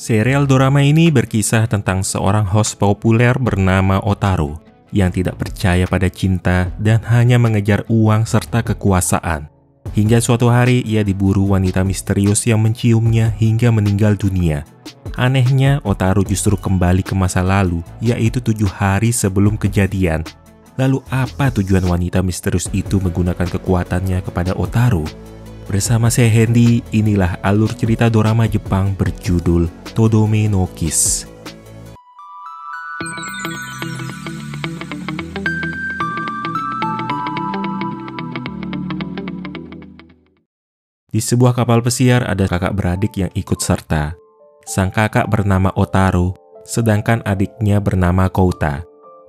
Serial dorama ini berkisah tentang seorang host populer bernama Otaru yang tidak percaya pada cinta dan hanya mengejar uang serta kekuasaan. Hingga suatu hari ia diburu wanita misterius yang menciumnya hingga meninggal dunia. Anehnya, Otaru justru kembali ke masa lalu, yaitu 7 hari sebelum kejadian. Lalu apa tujuan wanita misterius itu menggunakan kekuatannya kepada Otaru? Bersama saya Hendy, inilah alur cerita dorama Jepang berjudul Todome no Kiss. Di sebuah kapal pesiar ada kakak beradik yang ikut serta. Sang kakak bernama Otaru, sedangkan adiknya bernama Kouta.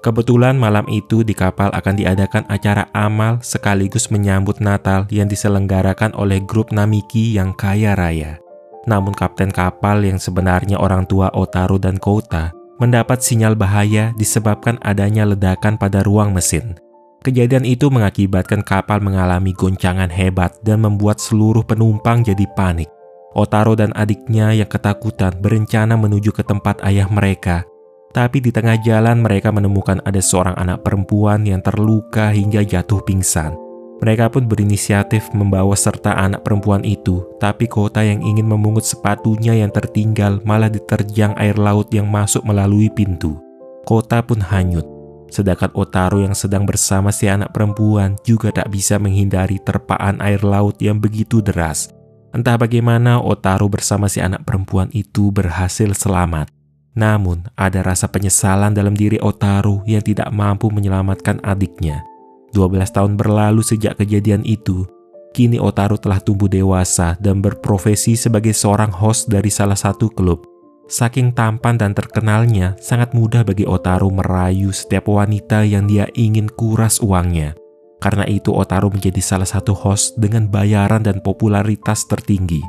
Kebetulan malam itu di kapal akan diadakan acara amal sekaligus menyambut Natal yang diselenggarakan oleh grup Namiki yang kaya raya. Namun kapten kapal yang sebenarnya orang tua Otaru dan Kouta mendapat sinyal bahaya disebabkan adanya ledakan pada ruang mesin. Kejadian itu mengakibatkan kapal mengalami goncangan hebat dan membuat seluruh penumpang jadi panik. Otaru dan adiknya yang ketakutan berencana menuju ke tempat ayah mereka. Tapi di tengah jalan mereka menemukan ada seorang anak perempuan yang terluka hingga jatuh pingsan. Mereka pun berinisiatif membawa serta anak perempuan itu, tapi Kouta yang ingin memungut sepatunya yang tertinggal malah diterjang air laut yang masuk melalui pintu. Kouta pun hanyut. Sedangkan Otaru yang sedang bersama si anak perempuan juga tak bisa menghindari terpaan air laut yang begitu deras. Entah bagaimana Otaru bersama si anak perempuan itu berhasil selamat. Namun, ada rasa penyesalan dalam diri Otaru yang tidak mampu menyelamatkan adiknya. 12 tahun berlalu sejak kejadian itu. Kini Otaru telah tumbuh dewasa dan berprofesi sebagai seorang host dari salah satu klub. Saking tampan dan terkenalnya, sangat mudah bagi Otaru merayu setiap wanita yang dia ingin kuras uangnya. Karena itu Otaru menjadi salah satu host dengan bayaran dan popularitas tertinggi.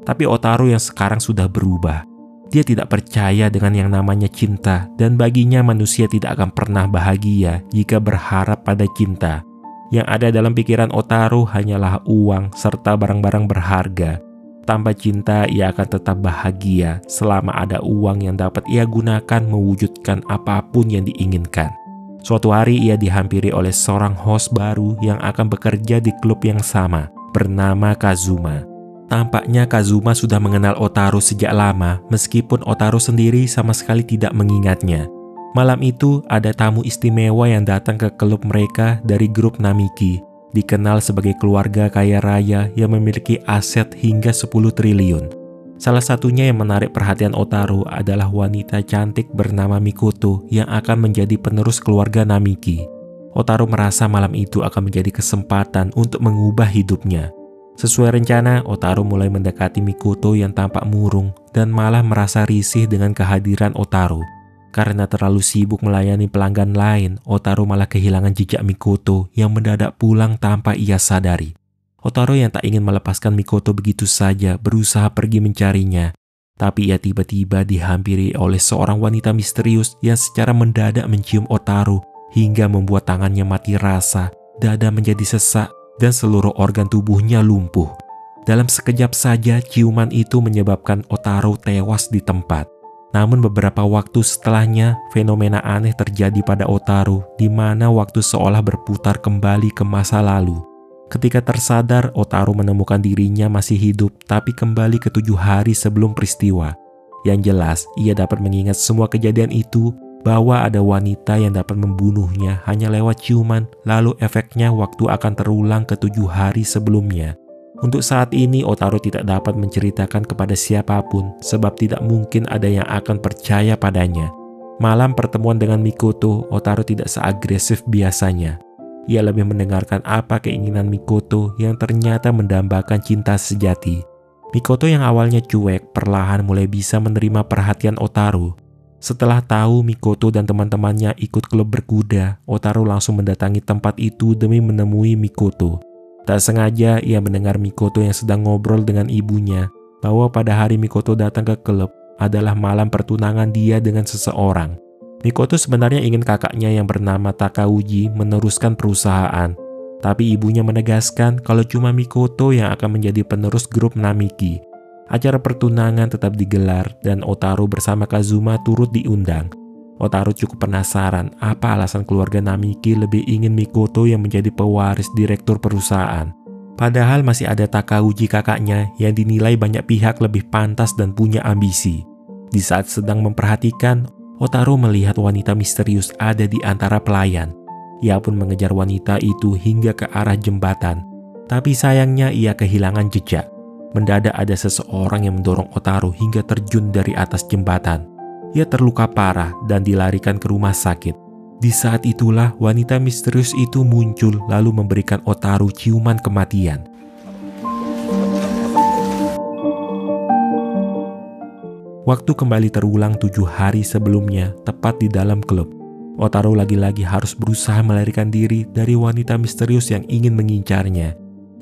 Tapi Otaru yang sekarang sudah berubah. Dia tidak percaya dengan yang namanya cinta dan baginya manusia tidak akan pernah bahagia jika berharap pada cinta. Yang ada dalam pikiran Otaru hanyalah uang serta barang-barang berharga. Tanpa cinta ia akan tetap bahagia selama ada uang yang dapat ia gunakan mewujudkan apapun yang diinginkan. Suatu hari ia dihampiri oleh seorang host baru yang akan bekerja di klub yang sama, bernama Kazuma. Tampaknya Kazuma sudah mengenal Otaru sejak lama, meskipun Otaru sendiri sama sekali tidak mengingatnya. Malam itu, ada tamu istimewa yang datang ke klub mereka dari grup Namiki, dikenal sebagai keluarga kaya raya yang memiliki aset hingga 10 triliun. Salah satunya yang menarik perhatian Otaru adalah wanita cantik bernama Mikoto yang akan menjadi penerus keluarga Namiki. Otaru merasa malam itu akan menjadi kesempatan untuk mengubah hidupnya. Sesuai rencana, Otaru mulai mendekati Mikoto yang tampak murung dan malah merasa risih dengan kehadiran Otaru. Karena terlalu sibuk melayani pelanggan lain, Otaru malah kehilangan jejak Mikoto yang mendadak pulang tanpa ia sadari. Otaru yang tak ingin melepaskan Mikoto begitu saja berusaha pergi mencarinya. Tapi ia tiba-tiba dihampiri oleh seorang wanita misterius yang secara mendadak mencium Otaru hingga membuat tangannya mati rasa, dada menjadi sesak, dan seluruh organ tubuhnya lumpuh. Dalam sekejap saja, ciuman itu menyebabkan Otaru tewas di tempat. Namun beberapa waktu setelahnya, fenomena aneh terjadi pada Otaru, di mana waktu seolah berputar kembali ke masa lalu. Ketika tersadar, Otaru menemukan dirinya masih hidup, tapi kembali ke 7 hari sebelum peristiwa. Yang jelas, ia dapat mengingat semua kejadian itu, bahwa ada wanita yang dapat membunuhnya hanya lewat ciuman, lalu efeknya waktu akan terulang ke 7 hari sebelumnya. Untuk saat ini, Otaru tidak dapat menceritakan kepada siapapun, sebab tidak mungkin ada yang akan percaya padanya. Malam pertemuan dengan Mikoto, Otaru tidak seagresif biasanya. Ia lebih mendengarkan apa keinginan Mikoto yang ternyata mendambakan cinta sejati. Mikoto yang awalnya cuek, perlahan mulai bisa menerima perhatian Otaru. Setelah tahu Mikoto dan teman-temannya ikut klub berkuda, Otaru langsung mendatangi tempat itu demi menemui Mikoto. Tak sengaja ia mendengar Mikoto yang sedang ngobrol dengan ibunya, bahwa pada hari Mikoto datang ke klub adalah malam pertunangan dia dengan seseorang. Mikoto sebenarnya ingin kakaknya yang bernama Takauji meneruskan perusahaan, tapi ibunya menegaskan kalau cuma Mikoto yang akan menjadi penerus grup Namiki. Acara pertunangan tetap digelar dan Otaru bersama Kazuma turut diundang. Otaru cukup penasaran apa alasan keluarga Namiki lebih ingin Mikoto yang menjadi pewaris direktur perusahaan. Padahal masih ada Takauji kakaknya yang dinilai banyak pihak lebih pantas dan punya ambisi. Di saat sedang memperhatikan, Otaru melihat wanita misterius ada di antara pelayan. Ia pun mengejar wanita itu hingga ke arah jembatan. Tapi sayangnya ia kehilangan jejak. Mendadak ada seseorang yang mendorong Otaru hingga terjun dari atas jembatan. Ia terluka parah dan dilarikan ke rumah sakit. Di saat itulah wanita misterius itu muncul lalu memberikan Otaru ciuman kematian. Waktu kembali terulang 7 hari sebelumnya, tepat di dalam klub. Otaru lagi-lagi harus berusaha melarikan diri dari wanita misterius yang ingin mengincarnya.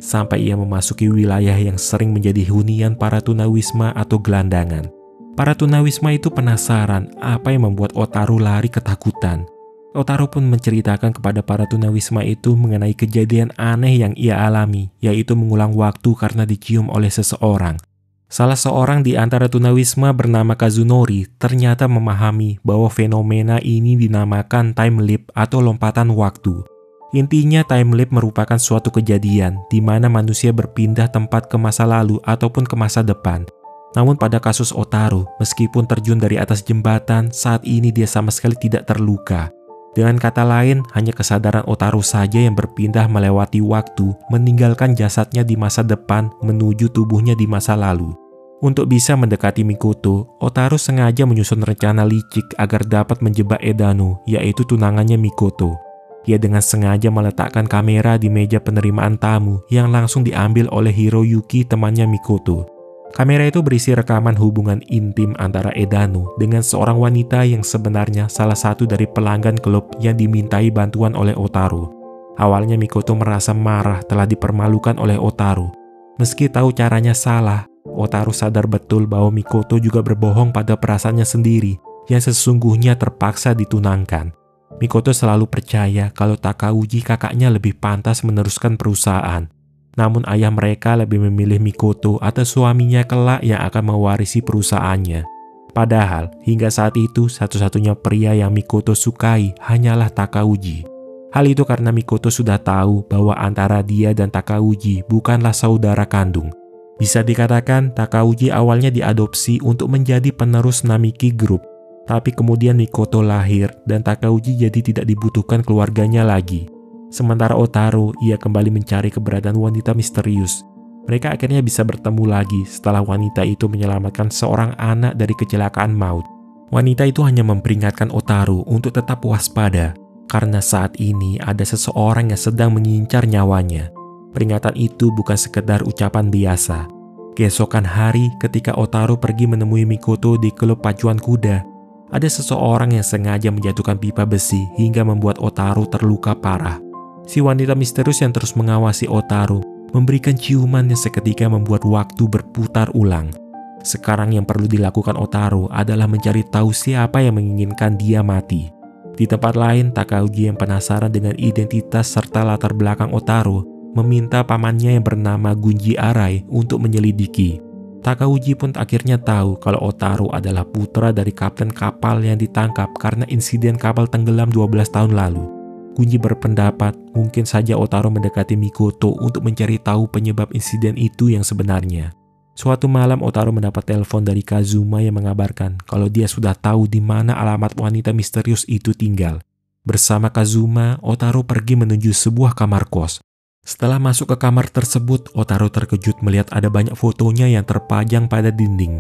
Sampai ia memasuki wilayah yang sering menjadi hunian para tunawisma atau gelandangan. Para tunawisma itu penasaran apa yang membuat Otaru lari ketakutan. Otaru pun menceritakan kepada para tunawisma itu mengenai kejadian aneh yang ia alami, yaitu mengulang waktu karena dicium oleh seseorang. Salah seorang di antara tunawisma bernama Kazunori ternyata memahami bahwa fenomena ini dinamakan time leap atau lompatan waktu. Intinya time leap merupakan suatu kejadian di mana manusia berpindah tempat ke masa lalu ataupun ke masa depan. Namun pada kasus Otaru, meskipun terjun dari atas jembatan, saat ini dia sama sekali tidak terluka. Dengan kata lain, hanya kesadaran Otaru saja yang berpindah melewati waktu, meninggalkan jasadnya di masa depan menuju tubuhnya di masa lalu. Untuk bisa mendekati Mikoto, Otaru sengaja menyusun rencana licik agar dapat menjebak Edano, yaitu tunangannya Mikoto. Ia dengan sengaja meletakkan kamera di meja penerimaan tamu yang langsung diambil oleh Hiroyuki, temannya Mikoto. Kamera itu berisi rekaman hubungan intim antara Edano dengan seorang wanita yang sebenarnya salah satu dari pelanggan klub yang dimintai bantuan oleh Otaru. Awalnya Mikoto merasa marah telah dipermalukan oleh Otaru. Meski tahu caranya salah, Otaru sadar betul bahwa Mikoto juga berbohong pada perasaannya sendiri yang sesungguhnya terpaksa ditunangkan. Mikoto selalu percaya kalau Takauji kakaknya lebih pantas meneruskan perusahaan. Namun ayah mereka lebih memilih Mikoto atau suaminya kelak yang akan mewarisi perusahaannya. Padahal hingga saat itu satu-satunya pria yang Mikoto sukai hanyalah Takauji. Hal itu karena Mikoto sudah tahu bahwa antara dia dan Takauji bukanlah saudara kandung. Bisa dikatakan Takauji awalnya diadopsi untuk menjadi penerus Namiki Group. Tapi kemudian Mikoto lahir dan Takauji jadi tidak dibutuhkan keluarganya lagi. Sementara Otaru, ia kembali mencari keberadaan wanita misterius. Mereka akhirnya bisa bertemu lagi setelah wanita itu menyelamatkan seorang anak dari kecelakaan maut. Wanita itu hanya memperingatkan Otaru untuk tetap waspada, karena saat ini ada seseorang yang sedang mengincar nyawanya. Peringatan itu bukan sekedar ucapan biasa. Keesokan hari, ketika Otaru pergi menemui Mikoto di klub pacuan kuda, ada seseorang yang sengaja menjatuhkan pipa besi hingga membuat Otaru terluka parah. Si wanita misterius yang terus mengawasi Otaru memberikan ciuman yang seketika membuat waktu berputar ulang. Sekarang yang perlu dilakukan Otaru adalah mencari tahu siapa yang menginginkan dia mati. Di tempat lain, Takauji yang penasaran dengan identitas serta latar belakang Otaru meminta pamannya yang bernama Gunji Arai untuk menyelidiki. Takauji pun akhirnya tahu kalau Otaru adalah putra dari kapten kapal yang ditangkap karena insiden kapal tenggelam 12 tahun lalu. Gunji berpendapat mungkin saja Otaru mendekati Mikoto untuk mencari tahu penyebab insiden itu yang sebenarnya. Suatu malam Otaru mendapat telepon dari Kazuma yang mengabarkan kalau dia sudah tahu di mana alamat wanita misterius itu tinggal. Bersama Kazuma, Otaru pergi menuju sebuah kamar kos. Setelah masuk ke kamar tersebut, Otaru terkejut melihat ada banyak fotonya yang terpajang pada dinding.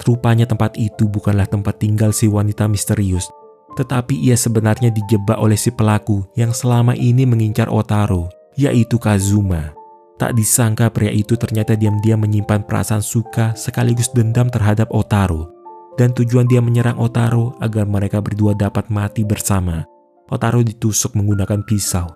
Rupanya tempat itu bukanlah tempat tinggal si wanita misterius. Tetapi ia sebenarnya dijebak oleh si pelaku yang selama ini mengincar Otaru, yaitu Kazuma. Tak disangka pria itu ternyata diam-diam menyimpan perasaan suka sekaligus dendam terhadap Otaru. Dan tujuan dia menyerang Otaru agar mereka berdua dapat mati bersama. Otaru ditusuk menggunakan pisau.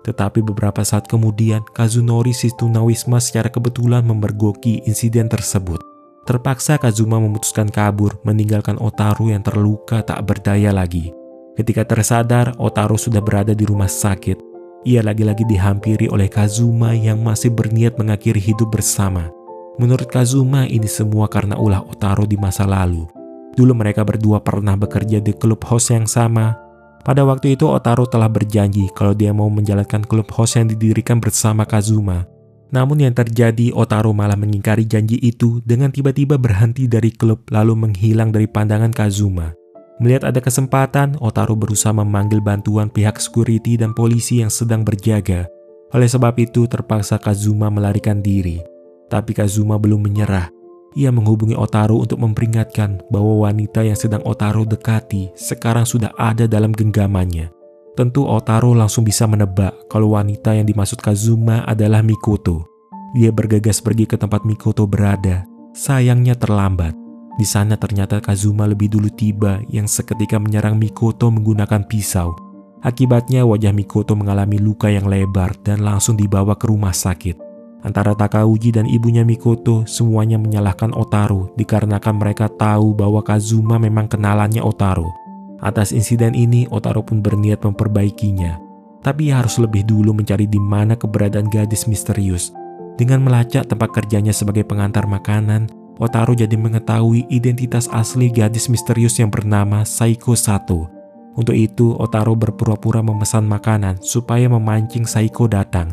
Tetapi beberapa saat kemudian, Kazunori si tunawisma secara kebetulan memergoki insiden tersebut. Terpaksa Kazuma memutuskan kabur, meninggalkan Otaru yang terluka tak berdaya lagi. Ketika tersadar, Otaru sudah berada di rumah sakit. Ia lagi-lagi dihampiri oleh Kazuma yang masih berniat mengakhiri hidup bersama. Menurut Kazuma, ini semua karena ulah Otaro di masa lalu. Dulu mereka berdua pernah bekerja di klub host yang sama. Pada waktu itu Otaro telah berjanji kalau dia mau menjalankan klub host yang didirikan bersama Kazuma. Namun yang terjadi, Otaro malah mengingkari janji itu dengan tiba-tiba berhenti dari klub lalu menghilang dari pandangan Kazuma. Melihat ada kesempatan, Otaro berusaha memanggil bantuan pihak security dan polisi yang sedang berjaga. Oleh sebab itu, terpaksa Kazuma melarikan diri. Tapi Kazuma belum menyerah. Ia menghubungi Otaro untuk memperingatkan bahwa wanita yang sedang Otaro dekati sekarang sudah ada dalam genggamannya. Tentu Otaro langsung bisa menebak kalau wanita yang dimaksud Kazuma adalah Mikoto. Dia bergegas pergi ke tempat Mikoto berada. Sayangnya terlambat. Di sana ternyata Kazuma lebih dulu tiba yang seketika menyerang Mikoto menggunakan pisau. Akibatnya wajah Mikoto mengalami luka yang lebar dan langsung dibawa ke rumah sakit. Antara Takauji dan ibunya Mikoto semuanya menyalahkan Otaro dikarenakan mereka tahu bahwa Kazuma memang kenalannya Otaro. Atas insiden ini, Otaro pun berniat memperbaikinya. Tapi ia harus lebih dulu mencari di mana keberadaan gadis misterius. Dengan melacak tempat kerjanya sebagai pengantar makanan, Otaro jadi mengetahui identitas asli gadis misterius yang bernama Saiko Sato. Untuk itu, Otaro berpura-pura memesan makanan supaya memancing Saiko datang.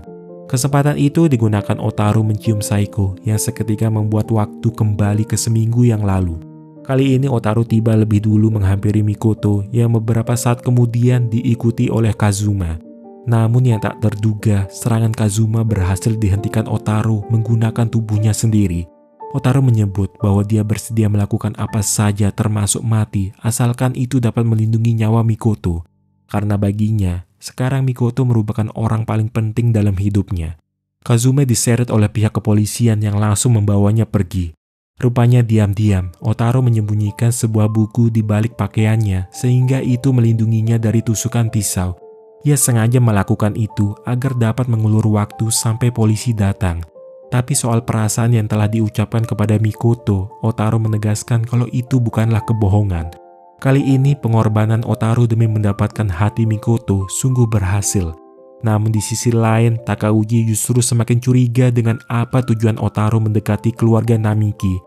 Kesempatan itu digunakan Otaro mencium Saiko yang seketika membuat waktu kembali ke seminggu yang lalu. Kali ini Otaro tiba lebih dulu menghampiri Mikoto yang beberapa saat kemudian diikuti oleh Kazuma. Namun yang tak terduga, serangan Kazuma berhasil dihentikan Otaro menggunakan tubuhnya sendiri. Otaro menyebut bahwa dia bersedia melakukan apa saja termasuk mati asalkan itu dapat melindungi nyawa Mikoto. Karena baginya, sekarang Mikoto merupakan orang paling penting dalam hidupnya. Kazuma diseret oleh pihak kepolisian yang langsung membawanya pergi. Rupanya diam-diam, Otaro menyembunyikan sebuah buku di balik pakaiannya sehingga itu melindunginya dari tusukan pisau. Ia sengaja melakukan itu agar dapat mengulur waktu sampai polisi datang. Tapi soal perasaan yang telah diucapkan kepada Mikoto, Otaro menegaskan kalau itu bukanlah kebohongan. Kali ini pengorbanan Otaro demi mendapatkan hati Mikoto sungguh berhasil. Namun di sisi lain, Takauji justru semakin curiga dengan apa tujuan Otaro mendekati keluarga Namiki.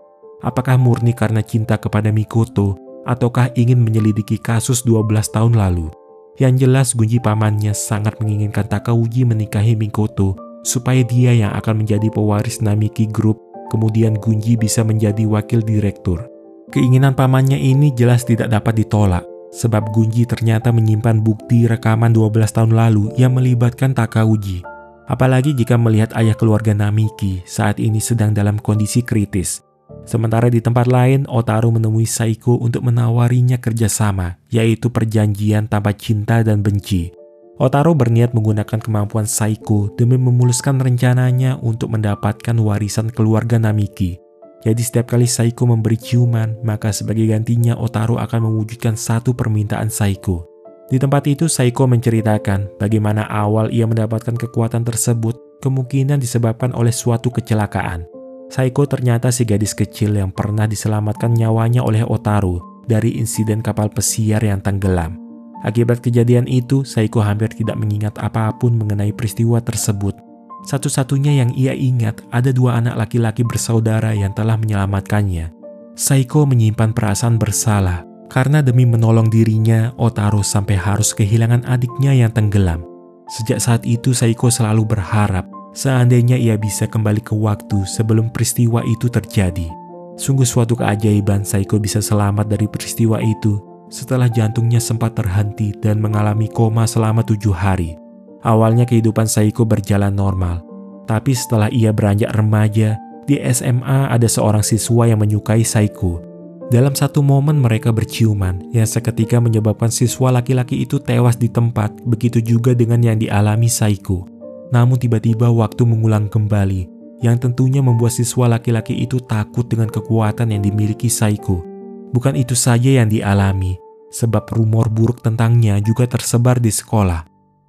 Apakah murni karena cinta kepada Mikoto, ataukah ingin menyelidiki kasus 12 tahun lalu? Yang jelas Gunji pamannya sangat menginginkan Takauji menikahi Mikoto, supaya dia yang akan menjadi pewaris Namiki Group, kemudian Gunji bisa menjadi wakil direktur. Keinginan pamannya ini jelas tidak dapat ditolak, sebab Gunji ternyata menyimpan bukti rekaman 12 tahun lalu yang melibatkan Takauji. Apalagi jika melihat ayah keluarga Namiki saat ini sedang dalam kondisi kritis. Sementara di tempat lain, Otaro menemui Saiko untuk menawarinya kerjasama, yaitu perjanjian tanpa cinta dan benci. Otaro berniat menggunakan kemampuan Saiko demi memuluskan rencananya untuk mendapatkan warisan keluarga Namiki. Jadi setiap kali Saiko memberi ciuman, maka sebagai gantinya Otaro akan mewujudkan satu permintaan Saiko. Di tempat itu Saiko menceritakan bagaimana awal ia mendapatkan kekuatan tersebut kemungkinan disebabkan oleh suatu kecelakaan. Saiko ternyata si gadis kecil yang pernah diselamatkan nyawanya oleh Otaro dari insiden kapal pesiar yang tenggelam. Akibat kejadian itu, Saiko hampir tidak mengingat apapun mengenai peristiwa tersebut. Satu-satunya yang ia ingat ada 2 anak laki-laki bersaudara yang telah menyelamatkannya. Saiko menyimpan perasaan bersalah karena demi menolong dirinya, Otaro sampai harus kehilangan adiknya yang tenggelam. Sejak saat itu, Saiko selalu berharap seandainya ia bisa kembali ke waktu sebelum peristiwa itu terjadi. Sungguh suatu keajaiban Saiko bisa selamat dari peristiwa itu setelah jantungnya sempat terhenti dan mengalami koma selama 7 hari. Awalnya kehidupan Saiko berjalan normal, tapi setelah ia beranjak remaja, di SMA ada seorang siswa yang menyukai Saiko. Dalam satu momen mereka berciuman yang seketika menyebabkan siswa laki-laki itu tewas di tempat, begitu juga dengan yang dialami Saiko. Namun tiba-tiba waktu mengulang kembali, yang tentunya membuat siswa laki-laki itu takut dengan kekuatan yang dimiliki Saiko. Bukan itu saja yang dialami, sebab rumor buruk tentangnya juga tersebar di sekolah.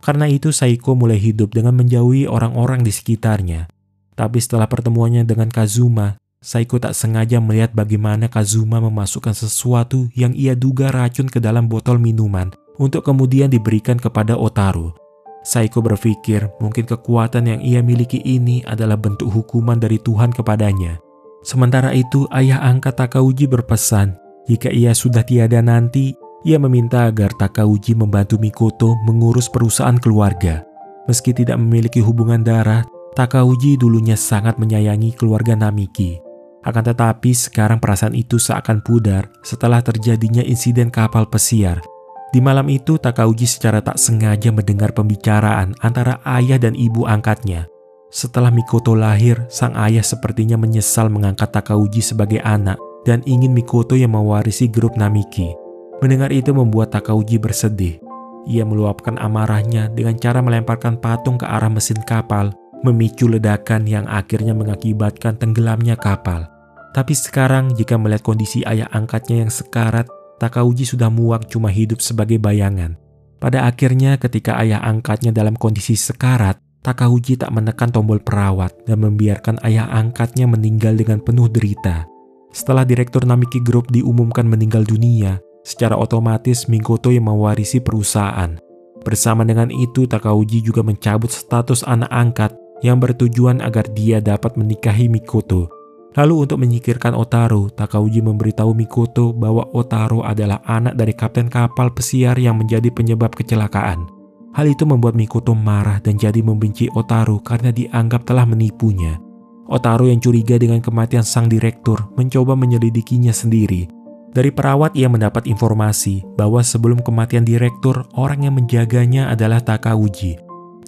Karena itu Saiko mulai hidup dengan menjauhi orang-orang di sekitarnya. Tapi setelah pertemuannya dengan Kazuma, Saiko tak sengaja melihat bagaimana Kazuma memasukkan sesuatu yang ia duga racun ke dalam botol minuman untuk kemudian diberikan kepada Otaro. Saiko berpikir mungkin kekuatan yang ia miliki ini adalah bentuk hukuman dari Tuhan kepadanya. Sementara itu, ayah angkat Takauji berpesan, jika ia sudah tiada nanti, ia meminta agar Takauji membantu Mikoto mengurus perusahaan keluarga. Meski tidak memiliki hubungan darah, Takauji dulunya sangat menyayangi keluarga Namiki. Akan tetapi sekarang perasaan itu seakan pudar setelah terjadinya insiden kapal pesiar. Di malam itu, Takauji secara tak sengaja mendengar pembicaraan antara ayah dan ibu angkatnya. Setelah Mikoto lahir, sang ayah sepertinya menyesal mengangkat Takauji sebagai anak dan ingin Mikoto yang mewarisi grup Namiki. Mendengar itu membuat Takauji bersedih. Ia meluapkan amarahnya dengan cara melemparkan patung ke arah mesin kapal, memicu ledakan yang akhirnya mengakibatkan tenggelamnya kapal. Tapi sekarang jika melihat kondisi ayah angkatnya yang sekarat, Takauji sudah muak cuma hidup sebagai bayangan. Pada akhirnya ketika ayah angkatnya dalam kondisi sekarat, Takauji tak menekan tombol perawat dan membiarkan ayah angkatnya meninggal dengan penuh derita. Setelah direktur Namiki Group diumumkan meninggal dunia, secara otomatis Mikoto yang mewarisi perusahaan. Bersama dengan itu, Takauji juga mencabut status anak angkat yang bertujuan agar dia dapat menikahi Mikoto. Lalu untuk menyingkirkan Otaru, Takauji memberitahu Mikoto bahwa Otaru adalah anak dari kapten kapal pesiar yang menjadi penyebab kecelakaan. Hal itu membuat Mikoto marah dan jadi membenci Otaru karena dianggap telah menipunya. Otaru yang curiga dengan kematian sang direktur mencoba menyelidikinya sendiri. Dari perawat ia mendapat informasi bahwa sebelum kematian direktur, orang yang menjaganya adalah Takauji.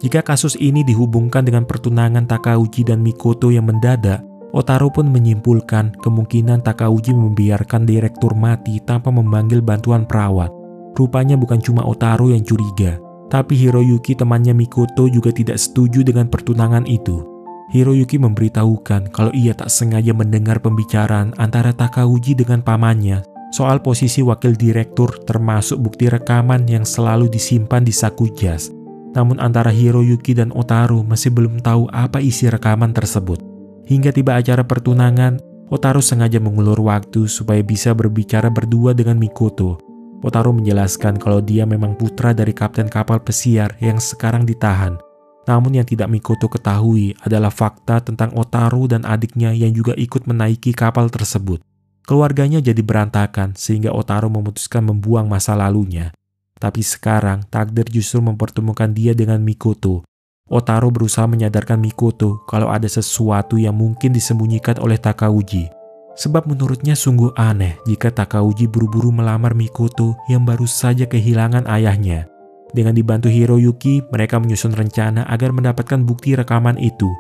Jika kasus ini dihubungkan dengan pertunangan Takauji dan Mikoto yang mendadak, Otaru pun menyimpulkan kemungkinan Takauji membiarkan direktur mati tanpa memanggil bantuan perawat. Rupanya bukan cuma Otaru yang curiga, tapi Hiroyuki temannya Mikoto juga tidak setuju dengan pertunangan itu. Hiroyuki memberitahukan kalau ia tak sengaja mendengar pembicaraan antara Takauji dengan pamannya soal posisi wakil direktur termasuk bukti rekaman yang selalu disimpan di saku jas. Namun antara Hiroyuki dan Otaru masih belum tahu apa isi rekaman tersebut. Hingga tiba acara pertunangan, Otaru sengaja mengulur waktu supaya bisa berbicara berdua dengan Mikoto. Otaru menjelaskan kalau dia memang putra dari kapten kapal pesiar yang sekarang ditahan. Namun yang tidak Mikoto ketahui adalah fakta tentang Otaru dan adiknya yang juga ikut menaiki kapal tersebut. Keluarganya jadi berantakan sehingga Otaru memutuskan membuang masa lalunya. Tapi sekarang takdir justru mempertemukan dia dengan Mikoto. Otaru berusaha menyadarkan Mikoto kalau ada sesuatu yang mungkin disembunyikan oleh Takauji. Sebab menurutnya sungguh aneh jika Takauji buru-buru melamar Mikoto yang baru saja kehilangan ayahnya. Dengan dibantu Hiroyuki, mereka menyusun rencana agar mendapatkan bukti rekaman itu.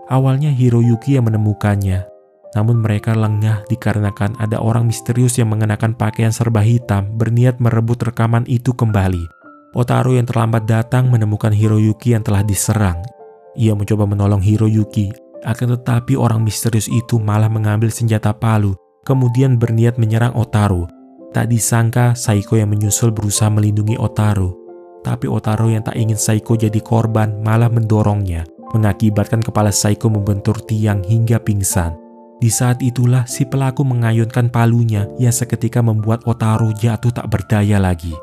Awalnya Hiroyuki yang menemukannya, namun mereka lengah dikarenakan ada orang misterius yang mengenakan pakaian serba hitam berniat merebut rekaman itu kembali. Otaru yang terlambat datang menemukan Hiroyuki yang telah diserang. Ia mencoba menolong Hiroyuki, akan tetapi orang misterius itu malah mengambil senjata palu, kemudian berniat menyerang Otaru. Tak disangka Saiko yang menyusul berusaha melindungi Otaru. Tapi Otaru yang tak ingin Saiko jadi korban malah mendorongnya, mengakibatkan kepala Saiko membentur tiang hingga pingsan. Di saat itulah si pelaku mengayunkan palunya yang seketika membuat Otaru jatuh tak berdaya lagi.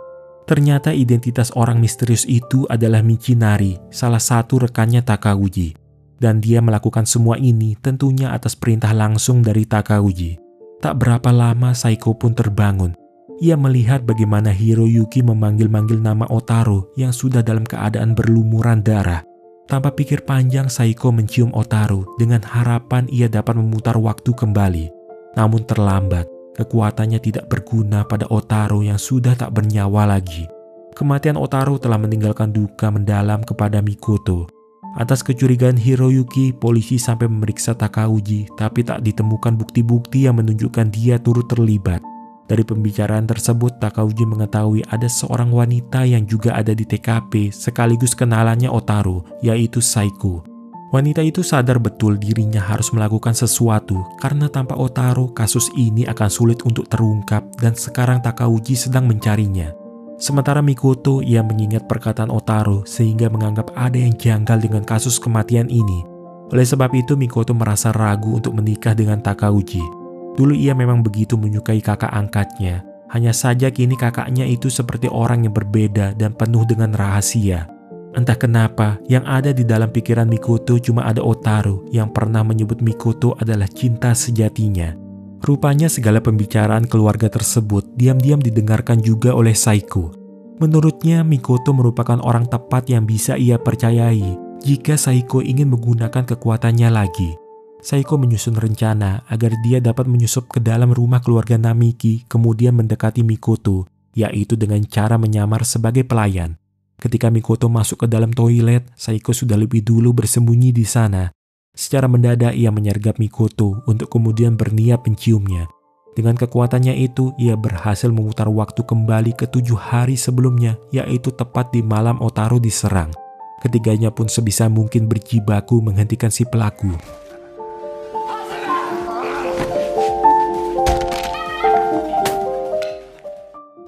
Ternyata identitas orang misterius itu adalah Michinari, salah satu rekannya Takauji. Dan dia melakukan semua ini tentunya atas perintah langsung dari Takauji. Tak berapa lama Saiko pun terbangun. Ia melihat bagaimana Hiroyuki memanggil-manggil nama Otaru yang sudah dalam keadaan berlumuran darah. Tanpa pikir panjang, Saiko mencium Otaru dengan harapan ia dapat memutar waktu kembali. Namun terlambat. Kekuatannya tidak berguna pada Otaru yang sudah tak bernyawa lagi. Kematian Otaru telah meninggalkan duka mendalam kepada Mikoto. Atas kecurigaan Hiroyuki, polisi sampai memeriksa Takauji, tapi tak ditemukan bukti-bukti yang menunjukkan dia turut terlibat. Dari pembicaraan tersebut, Takauji mengetahui ada seorang wanita yang juga ada di TKP sekaligus kenalannya Otaru, yaitu Saiko. Wanita itu sadar betul dirinya harus melakukan sesuatu karena tanpa Otaru kasus ini akan sulit untuk terungkap dan sekarang Takauji sedang mencarinya. Sementara Mikoto ia mengingat perkataan Otaru sehingga menganggap ada yang janggal dengan kasus kematian ini. Oleh sebab itu Mikoto merasa ragu untuk menikah dengan Takauji. Dulu ia memang begitu menyukai kakak angkatnya, hanya saja kini kakaknya itu seperti orang yang berbeda dan penuh dengan rahasia. Entah kenapa, yang ada di dalam pikiran Mikoto cuma ada Otaru yang pernah menyebut Mikoto adalah cinta sejatinya. Rupanya segala pembicaraan keluarga tersebut diam-diam didengarkan juga oleh Saiko. Menurutnya, Mikoto merupakan orang tepat yang bisa ia percayai jika Saiko ingin menggunakan kekuatannya lagi. Saiko menyusun rencana agar dia dapat menyusup ke dalam rumah keluarga Namiki kemudian mendekati Mikoto, yaitu dengan cara menyamar sebagai pelayan. Ketika Mikoto masuk ke dalam toilet, Saiko sudah lebih dulu bersembunyi di sana. Secara mendadak ia menyergap Mikoto untuk kemudian berniat menciumnya. Dengan kekuatannya itu, ia berhasil memutar waktu kembali ke 7 hari sebelumnya, yaitu tepat di malam Otaru diserang. Ketiganya pun sebisa mungkin berjibaku menghentikan si pelaku.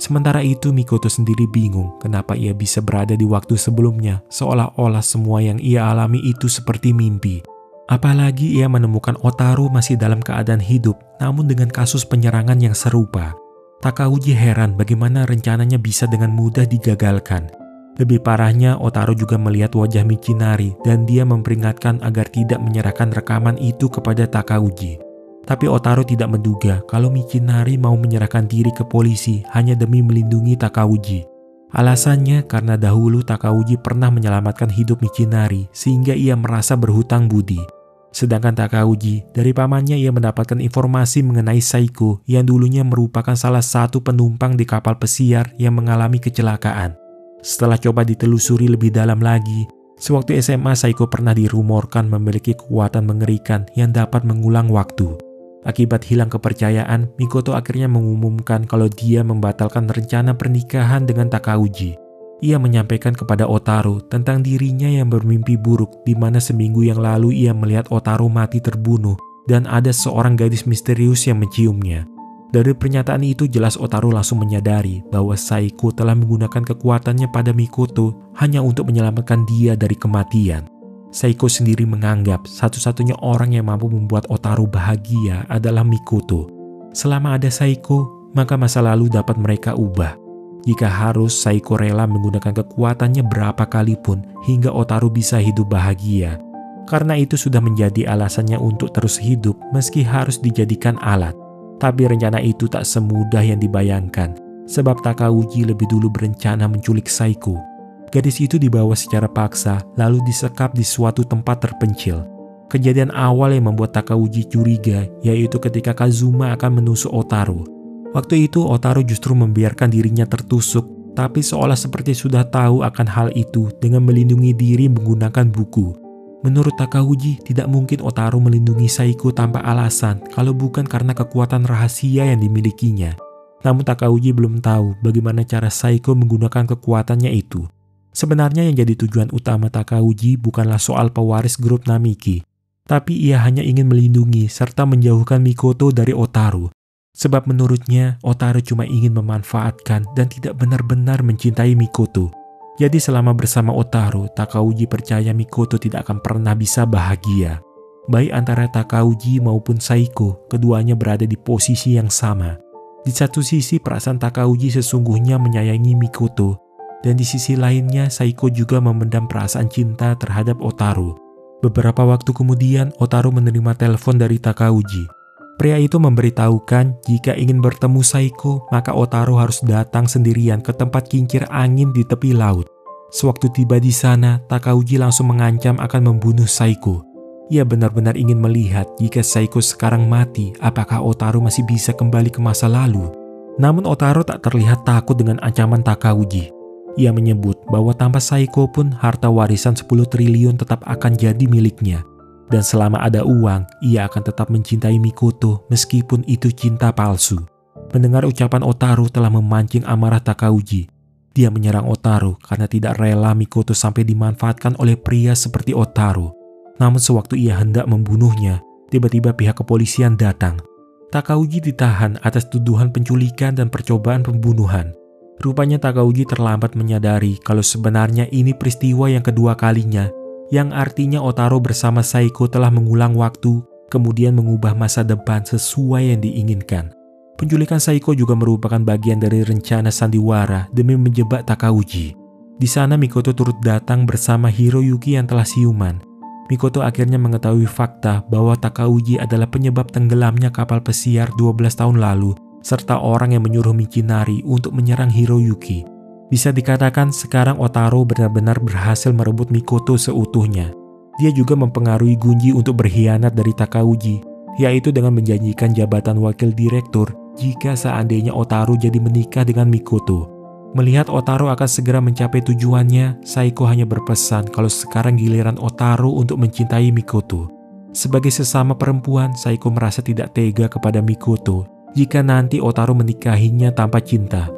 Sementara itu, Mikoto sendiri bingung kenapa ia bisa berada di waktu sebelumnya, seolah-olah semua yang ia alami itu seperti mimpi. Apalagi ia menemukan Otaru masih dalam keadaan hidup, namun dengan kasus penyerangan yang serupa. Takauji heran bagaimana rencananya bisa dengan mudah digagalkan. Lebih parahnya, Otaru juga melihat wajah Michinari dan dia memperingatkan agar tidak menyerahkan rekaman itu kepada Takauji. Tapi Otaru tidak menduga kalau Michinari mau menyerahkan diri ke polisi hanya demi melindungi Takauji. Alasannya karena dahulu Takauji pernah menyelamatkan hidup Michinari sehingga ia merasa berhutang budi. Sedangkan Takauji, dari pamannya ia mendapatkan informasi mengenai Saiko yang dulunya merupakan salah satu penumpang di kapal pesiar yang mengalami kecelakaan. Setelah coba ditelusuri lebih dalam lagi, sewaktu SMA Saiko pernah dirumorkan memiliki kekuatan mengerikan yang dapat mengulang waktu. Akibat hilang kepercayaan, Mikoto akhirnya mengumumkan kalau dia membatalkan rencana pernikahan dengan Takauji. Ia menyampaikan kepada Otaru tentang dirinya yang bermimpi buruk di mana seminggu yang lalu ia melihat Otaru mati terbunuh dan ada seorang gadis misterius yang menciumnya. Dari pernyataan itu jelas Otaru langsung menyadari bahwa Saiko telah menggunakan kekuatannya pada Mikoto hanya untuk menyelamatkan dia dari kematian. Saiko sendiri menganggap satu-satunya orang yang mampu membuat Otaru bahagia adalah Mikoto. Selama ada Saiko, maka masa lalu dapat mereka ubah. Jika harus, Saiko rela menggunakan kekuatannya berapa kali pun hingga Otaru bisa hidup bahagia. Karena itu sudah menjadi alasannya untuk terus hidup meski harus dijadikan alat. Tapi rencana itu tak semudah yang dibayangkan, sebab Takauji lebih dulu berencana menculik Saiko. Gadis itu dibawa secara paksa lalu disekap di suatu tempat terpencil. Kejadian awal yang membuat Takauji curiga yaitu ketika Kazuma akan menusuk Otaru. Waktu itu Otaru justru membiarkan dirinya tertusuk, tapi seolah seperti sudah tahu akan hal itu dengan melindungi diri menggunakan buku. Menurut Takauji, tidak mungkin Otaru melindungi Saiko tanpa alasan kalau bukan karena kekuatan rahasia yang dimilikinya. Namun Takauji belum tahu bagaimana cara Saiko menggunakan kekuatannya itu. Sebenarnya yang jadi tujuan utama Takauji bukanlah soal pewaris grup Namiki, tapi ia hanya ingin melindungi serta menjauhkan Mikoto dari Otaru. Sebab menurutnya, Otaru cuma ingin memanfaatkan dan tidak benar-benar mencintai Mikoto. Jadi selama bersama Otaru, Takauji percaya Mikoto tidak akan pernah bisa bahagia. Baik antara Takauji maupun Saiko, keduanya berada di posisi yang sama. Di satu sisi perasaan Takauji sesungguhnya menyayangi Mikoto, dan di sisi lainnya Saiko juga memendam perasaan cinta terhadap Otaru. Beberapa waktu kemudian, Otaru menerima telepon dari Takauji. Pria itu memberitahukan jika ingin bertemu Saiko, maka Otaru harus datang sendirian ke tempat kincir angin di tepi laut. Sewaktu tiba di sana, Takauji langsung mengancam akan membunuh Saiko. Ia benar-benar ingin melihat jika Saiko sekarang mati, apakah Otaru masih bisa kembali ke masa lalu. Namun Otaru tak terlihat takut dengan ancaman Takauji. Ia menyebut bahwa tanpa Saiko pun harta warisan 10 triliun tetap akan jadi miliknya. Dan selama ada uang, ia akan tetap mencintai Mikoto meskipun itu cinta palsu. Mendengar ucapan Otaru telah memancing amarah Takauji. Dia menyerang Otaru karena tidak rela Mikoto sampai dimanfaatkan oleh pria seperti Otaru. Namun sewaktu ia hendak membunuhnya, tiba-tiba pihak kepolisian datang. Takauji ditahan atas tuduhan penculikan dan percobaan pembunuhan. Rupanya Takauji terlambat menyadari kalau sebenarnya ini peristiwa yang kedua kalinya, yang artinya Otaru bersama Saiko telah mengulang waktu, kemudian mengubah masa depan sesuai yang diinginkan. Penculikan Saiko juga merupakan bagian dari rencana sandiwara demi menjebak Takauji. Di sana Mikoto turut datang bersama Hiroyuki yang telah siuman. Mikoto akhirnya mengetahui fakta bahwa Takauji adalah penyebab tenggelamnya kapal pesiar 12 tahun lalu, serta orang yang menyuruh Michinari untuk menyerang Hiroyuki. Bisa dikatakan sekarang Otaro benar-benar berhasil merebut Mikoto seutuhnya. Dia juga mempengaruhi Gunji untuk berkhianat dari Takauji, yaitu dengan menjanjikan jabatan wakil direktur jika seandainya Otaro jadi menikah dengan Mikoto. Melihat Otaro akan segera mencapai tujuannya, Saiko hanya berpesan kalau sekarang giliran Otaro untuk mencintai Mikoto. Sebagai sesama perempuan, Saiko merasa tidak tega kepada Mikoto jika nanti Otaro menikahinya tanpa cinta.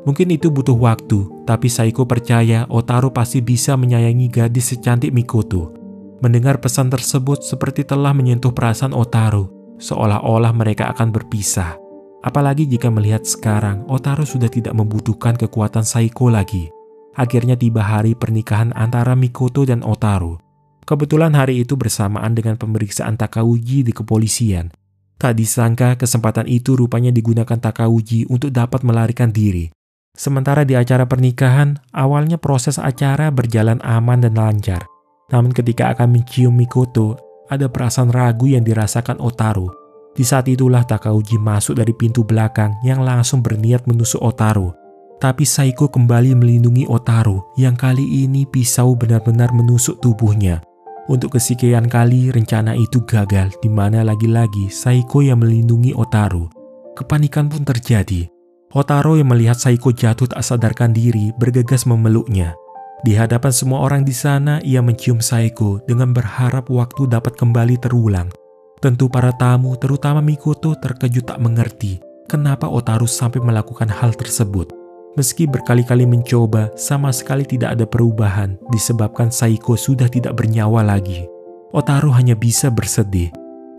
Mungkin itu butuh waktu, tapi Saiko percaya Otaro pasti bisa menyayangi gadis secantik Mikoto. Mendengar pesan tersebut seperti telah menyentuh perasaan Otaro, seolah-olah mereka akan berpisah. Apalagi jika melihat sekarang Otaro sudah tidak membutuhkan kekuatan Saiko lagi. Akhirnya tiba hari pernikahan antara Mikoto dan Otaro. Kebetulan hari itu bersamaan dengan pemeriksaan Takauji di kepolisian. Tak disangka kesempatan itu rupanya digunakan Takauji untuk dapat melarikan diri. Sementara di acara pernikahan, awalnya proses acara berjalan aman dan lancar. Namun ketika akan mencium Mikoto, ada perasaan ragu yang dirasakan Otaro. Di saat itulah Takauji masuk dari pintu belakang yang langsung berniat menusuk Otaro. Tapi Saiko kembali melindungi Otaro yang kali ini pisau benar-benar menusuk tubuhnya. Untuk kesekian kali rencana itu gagal, di mana lagi-lagi Saiko yang melindungi Otaro. Kepanikan pun terjadi. Otaro yang melihat Saiko jatuh tak sadarkan diri bergegas memeluknya. Di hadapan semua orang di sana, ia mencium Saiko dengan berharap waktu dapat kembali terulang. Tentu para tamu, terutama Mikoto, terkejut tak mengerti kenapa Otaro sampai melakukan hal tersebut. Meski berkali-kali mencoba, sama sekali tidak ada perubahan disebabkan Saiko sudah tidak bernyawa lagi. Otaro hanya bisa bersedih.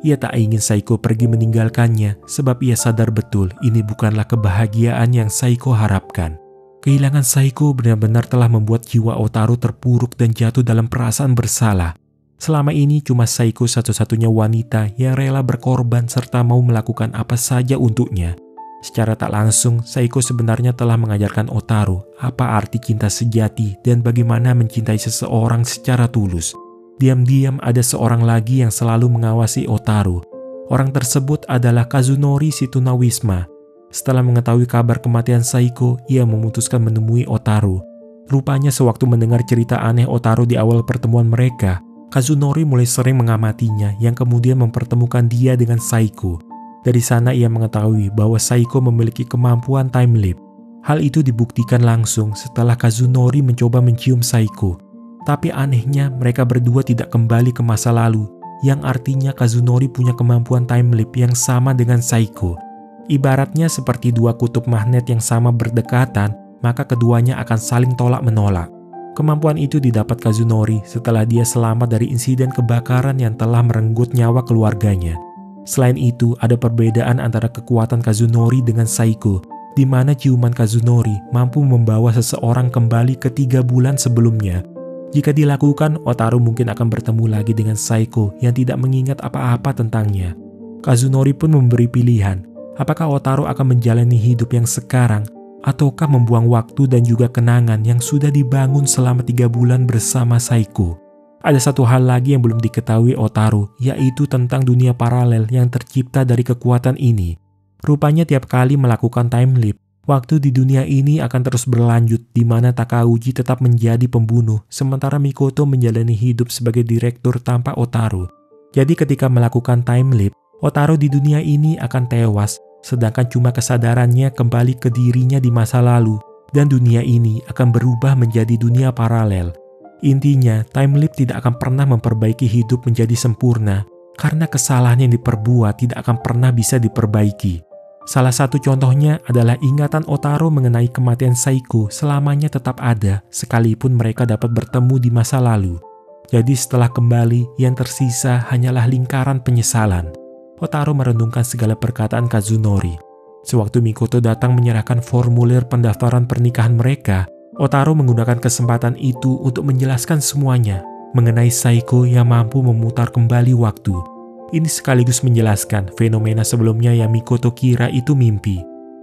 Ia tak ingin Saiko pergi meninggalkannya sebab ia sadar betul ini bukanlah kebahagiaan yang Saiko harapkan. Kehilangan Saiko benar-benar telah membuat jiwa Otaro terpuruk dan jatuh dalam perasaan bersalah. Selama ini cuma Saiko satu-satunya wanita yang rela berkorban serta mau melakukan apa saja untuknya. Secara tak langsung, Saiko sebenarnya telah mengajarkan Otaro apa arti cinta sejati dan bagaimana mencintai seseorang secara tulus. Diam-diam ada seorang lagi yang selalu mengawasi Otaro. Orang tersebut adalah Kazunori si tunawisma. Setelah mengetahui kabar kematian Saiko, ia memutuskan menemui Otaro. Rupanya sewaktu mendengar cerita aneh Otaro di awal pertemuan mereka, Kazunori mulai sering mengamatinya yang kemudian mempertemukan dia dengan Saiko. Dari sana ia mengetahui bahwa Saiko memiliki kemampuan time leap. Hal itu dibuktikan langsung setelah Kazunori mencoba mencium Saiko. Tapi anehnya mereka berdua tidak kembali ke masa lalu, yang artinya Kazunori punya kemampuan time leap yang sama dengan Saiko. Ibaratnya seperti dua kutub magnet yang sama berdekatan, maka keduanya akan saling tolak-menolak. Kemampuan itu didapat Kazunori setelah dia selamat dari insiden kebakaran yang telah merenggut nyawa keluarganya. Selain itu, ada perbedaan antara kekuatan Kazunori dengan Saiko, di mana ciuman Kazunori mampu membawa seseorang kembali ke 3 bulan sebelumnya. Jika dilakukan, Otaro mungkin akan bertemu lagi dengan Saiko yang tidak mengingat apa-apa tentangnya. Kazunori pun memberi pilihan, apakah Otaro akan menjalani hidup yang sekarang ataukah membuang waktu dan juga kenangan yang sudah dibangun selama 3 bulan bersama Saiko. Ada satu hal lagi yang belum diketahui Otaro, yaitu tentang dunia paralel yang tercipta dari kekuatan ini. Rupanya tiap kali melakukan time leap, waktu di dunia ini akan terus berlanjut di mana Takauji tetap menjadi pembunuh, sementara Mikoto menjalani hidup sebagai direktur tanpa Otaro. Jadi ketika melakukan time leap, Otaro di dunia ini akan tewas, sedangkan cuma kesadarannya kembali ke dirinya di masa lalu, dan dunia ini akan berubah menjadi dunia paralel. Intinya, time leap tidak akan pernah memperbaiki hidup menjadi sempurna, karena kesalahan yang diperbuat tidak akan pernah bisa diperbaiki. Salah satu contohnya adalah ingatan Otaro mengenai kematian Saiko selamanya tetap ada, sekalipun mereka dapat bertemu di masa lalu. Jadi setelah kembali, yang tersisa hanyalah lingkaran penyesalan. Otaro merenungkan segala perkataan Kazunori. Sewaktu Mikoto datang menyerahkan formulir pendaftaran pernikahan mereka, Otaro menggunakan kesempatan itu untuk menjelaskan semuanya mengenai Saiko yang mampu memutar kembali waktu. Ini sekaligus menjelaskan fenomena sebelumnya yang Mikoto kira itu mimpi.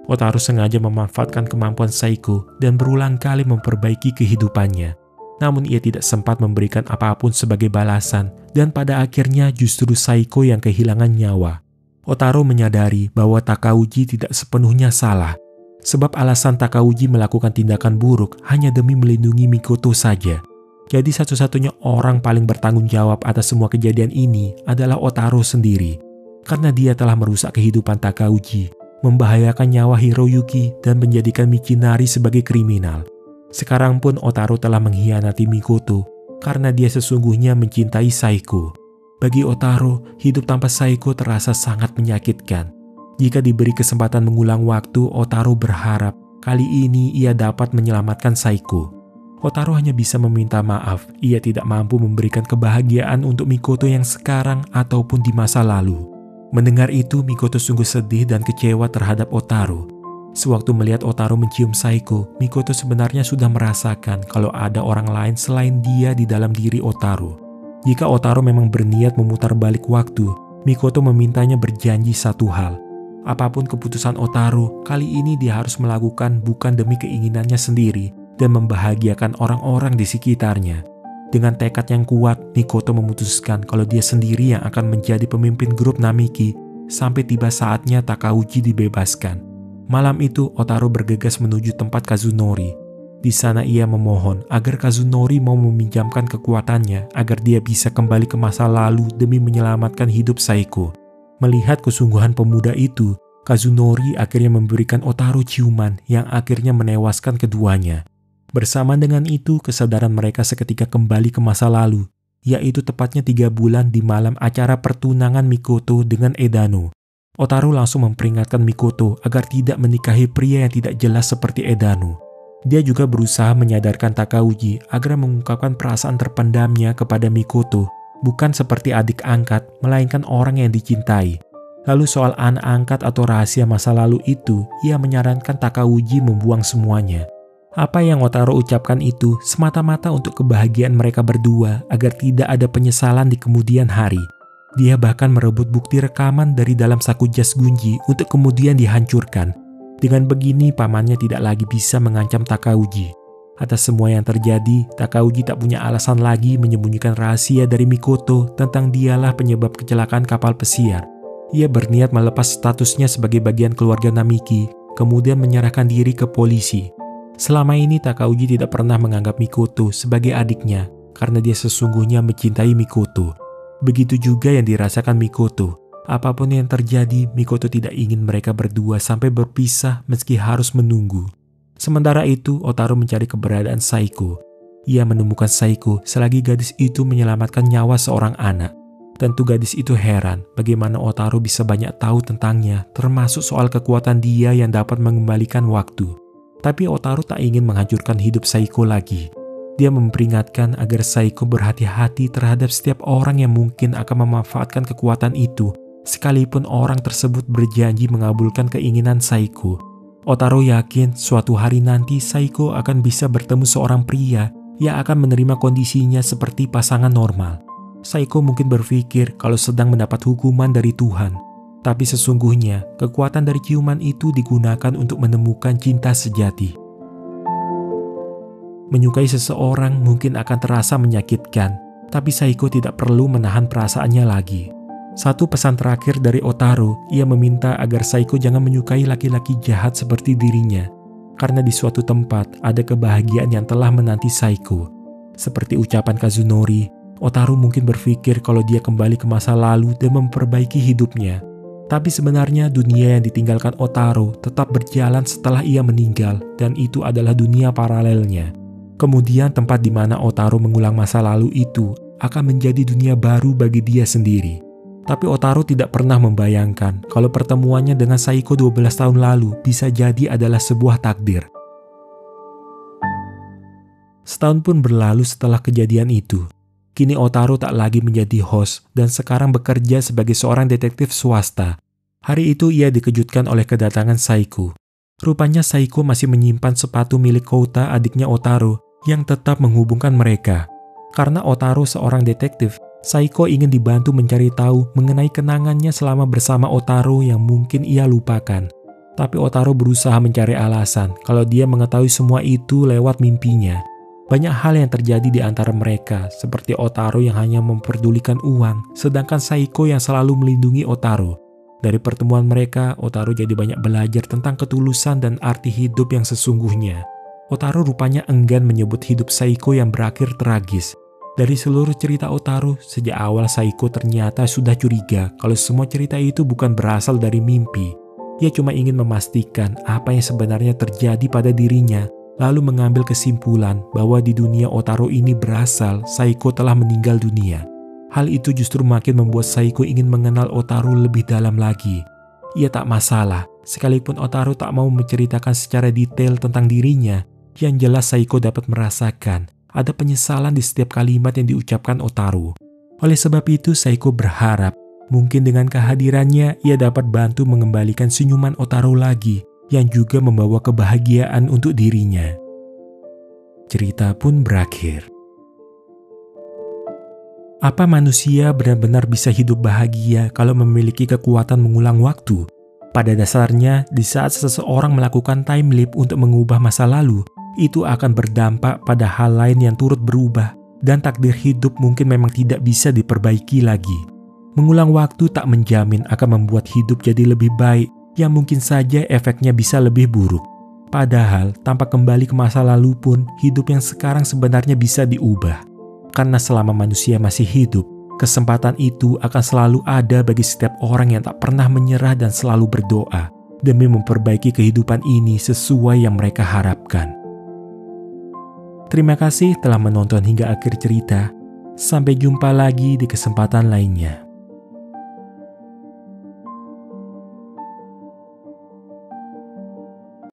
Otaru sengaja memanfaatkan kemampuan Saiko dan berulang kali memperbaiki kehidupannya. Namun ia tidak sempat memberikan apapun sebagai balasan, dan pada akhirnya justru Saiko yang kehilangan nyawa. Otaru menyadari bahwa Takauji tidak sepenuhnya salah, sebab alasan Takauji melakukan tindakan buruk hanya demi melindungi Mikoto saja. Jadi satu-satunya orang paling bertanggung jawab atas semua kejadian ini adalah Otaru sendiri, karena dia telah merusak kehidupan Takauji, membahayakan nyawa Hiroyuki, dan menjadikan Michinari sebagai kriminal. Sekarang pun Otaru telah mengkhianati Mikoto karena dia sesungguhnya mencintai Saiko. Bagi Otaru, hidup tanpa Saiko terasa sangat menyakitkan. Jika diberi kesempatan mengulang waktu, Otaru berharap kali ini ia dapat menyelamatkan Saiko. Otaru hanya bisa meminta maaf, ia tidak mampu memberikan kebahagiaan untuk Mikoto yang sekarang ataupun di masa lalu. Mendengar itu, Mikoto sungguh sedih dan kecewa terhadap Otaru. Sewaktu melihat Otaru mencium Saiko, Mikoto sebenarnya sudah merasakan kalau ada orang lain selain dia di dalam diri Otaru. Jika Otaru memang berniat memutar balik waktu, Mikoto memintanya berjanji satu hal. Apapun keputusan Otaru, kali ini dia harus melakukan bukan demi keinginannya sendiri dan membahagiakan orang-orang di sekitarnya. Dengan tekad yang kuat, Mikoto memutuskan kalau dia sendiri yang akan menjadi pemimpin grup Namiki sampai tiba saatnya Takauji dibebaskan. Malam itu, Otaru bergegas menuju tempat Kazunori. Di sana ia memohon agar Kazunori mau meminjamkan kekuatannya agar dia bisa kembali ke masa lalu demi menyelamatkan hidup Saiko. Melihat kesungguhan pemuda itu, Kazunori akhirnya memberikan Otaru ciuman yang akhirnya menewaskan keduanya. Bersama dengan itu, kesadaran mereka seketika kembali ke masa lalu, yaitu tepatnya 3 bulan di malam acara pertunangan Mikoto dengan Edano. Otaru langsung memperingatkan Mikoto agar tidak menikahi pria yang tidak jelas seperti Edano. Dia juga berusaha menyadarkan Takauji agar mengungkapkan perasaan terpendamnya kepada Mikoto, bukan seperti adik angkat, melainkan orang yang dicintai. Lalu soal anak angkat atau rahasia masa lalu itu, ia menyarankan Takauji membuang semuanya. Apa yang Otaru ucapkan itu semata-mata untuk kebahagiaan mereka berdua agar tidak ada penyesalan di kemudian hari. Dia bahkan merebut bukti rekaman dari dalam saku jas Gunji untuk kemudian dihancurkan. Dengan begini, pamannya tidak lagi bisa mengancam Takauji. Atas semua yang terjadi, Takauji tak punya alasan lagi menyembunyikan rahasia dari Mikoto tentang dialah penyebab kecelakaan kapal pesiar. Ia berniat melepas statusnya sebagai bagian keluarga Namiki, kemudian menyerahkan diri ke polisi. Selama ini Takauji tidak pernah menganggap Mikoto sebagai adiknya karena dia sesungguhnya mencintai Mikoto. Begitu juga yang dirasakan Mikoto. Apapun yang terjadi, Mikoto tidak ingin mereka berdua sampai berpisah meski harus menunggu. Sementara itu, Otaru mencari keberadaan Saiko. Ia menemukan Saiko selagi gadis itu menyelamatkan nyawa seorang anak. Tentu gadis itu heran bagaimana Otaru bisa banyak tahu tentangnya, termasuk soal kekuatan dia yang dapat mengembalikan waktu. Tapi Otaru tak ingin menghancurkan hidup Saiko lagi. Dia memperingatkan agar Saiko berhati-hati terhadap setiap orang yang mungkin akan memanfaatkan kekuatan itu, sekalipun orang tersebut berjanji mengabulkan keinginan Saiko. Otaru yakin suatu hari nanti Saiko akan bisa bertemu seorang pria yang akan menerima kondisinya seperti pasangan normal. Saiko mungkin berpikir kalau sedang mendapat hukuman dari Tuhan. Tapi sesungguhnya, kekuatan dari ciuman itu digunakan untuk menemukan cinta sejati. Menyukai seseorang mungkin akan terasa menyakitkan, tapi Saiko tidak perlu menahan perasaannya lagi. Satu pesan terakhir dari Otaru, ia meminta agar Saiko jangan menyukai laki-laki jahat seperti dirinya, karena di suatu tempat ada kebahagiaan yang telah menanti Saiko. Seperti ucapan Kazunori, Otaru mungkin berpikir kalau dia kembali ke masa lalu dan memperbaiki hidupnya. Tapi sebenarnya dunia yang ditinggalkan Otaru tetap berjalan setelah ia meninggal, dan itu adalah dunia paralelnya. Kemudian tempat di mana Otaru mengulang masa lalu itu akan menjadi dunia baru bagi dia sendiri. Tapi Otaru tidak pernah membayangkan kalau pertemuannya dengan Saiko 12 tahun lalu bisa jadi adalah sebuah takdir. Setahun pun berlalu setelah kejadian itu. Kini Otaru tak lagi menjadi host dan sekarang bekerja sebagai seorang detektif swasta. Hari itu ia dikejutkan oleh kedatangan Saiko. Rupanya Saiko masih menyimpan sepatu milik Kouta, adiknya Otaru, yang tetap menghubungkan mereka. Karena Otaru seorang detektif, Saiko ingin dibantu mencari tahu mengenai kenangannya selama bersama Otaru yang mungkin ia lupakan. Tapi Otaro berusaha mencari alasan kalau dia mengetahui semua itu lewat mimpinya. Banyak hal yang terjadi di antara mereka, seperti Otaro yang hanya memperdulikan uang, sedangkan Saiko yang selalu melindungi Otaro. Dari pertemuan mereka, Otaro jadi banyak belajar tentang ketulusan dan arti hidup yang sesungguhnya. Otaro rupanya enggan menyebut hidup Saiko yang berakhir tragis. Dari seluruh cerita Otaro, sejak awal Saiko ternyata sudah curiga kalau semua cerita itu bukan berasal dari mimpi. Ia cuma ingin memastikan apa yang sebenarnya terjadi pada dirinya, lalu mengambil kesimpulan bahwa di dunia Otaro ini berasal, Saiko telah meninggal dunia. Hal itu justru makin membuat Saiko ingin mengenal Otaro lebih dalam lagi. Ia tak masalah, sekalipun Otaro tak mau menceritakan secara detail tentang dirinya, yang jelas Saiko dapat merasakan ada penyesalan di setiap kalimat yang diucapkan Otaro. Oleh sebab itu, Saiko berharap mungkin dengan kehadirannya ia dapat bantu mengembalikan senyuman Otaro lagi, yang juga membawa kebahagiaan untuk dirinya. Cerita pun berakhir. Apa manusia benar-benar bisa hidup bahagia kalau memiliki kekuatan mengulang waktu? Pada dasarnya, di saat seseorang melakukan time leap untuk mengubah masa lalu, itu akan berdampak pada hal lain yang turut berubah, dan takdir hidup mungkin memang tidak bisa diperbaiki lagi. Mengulang waktu tak menjamin akan membuat hidup jadi lebih baik, yang mungkin saja efeknya bisa lebih buruk. Padahal, tanpa kembali ke masa lalu pun, hidup yang sekarang sebenarnya bisa diubah. Karena selama manusia masih hidup, kesempatan itu akan selalu ada bagi setiap orang yang tak pernah menyerah dan selalu berdoa demi memperbaiki kehidupan ini sesuai yang mereka harapkan. Terima kasih telah menonton hingga akhir cerita. Sampai jumpa lagi di kesempatan lainnya.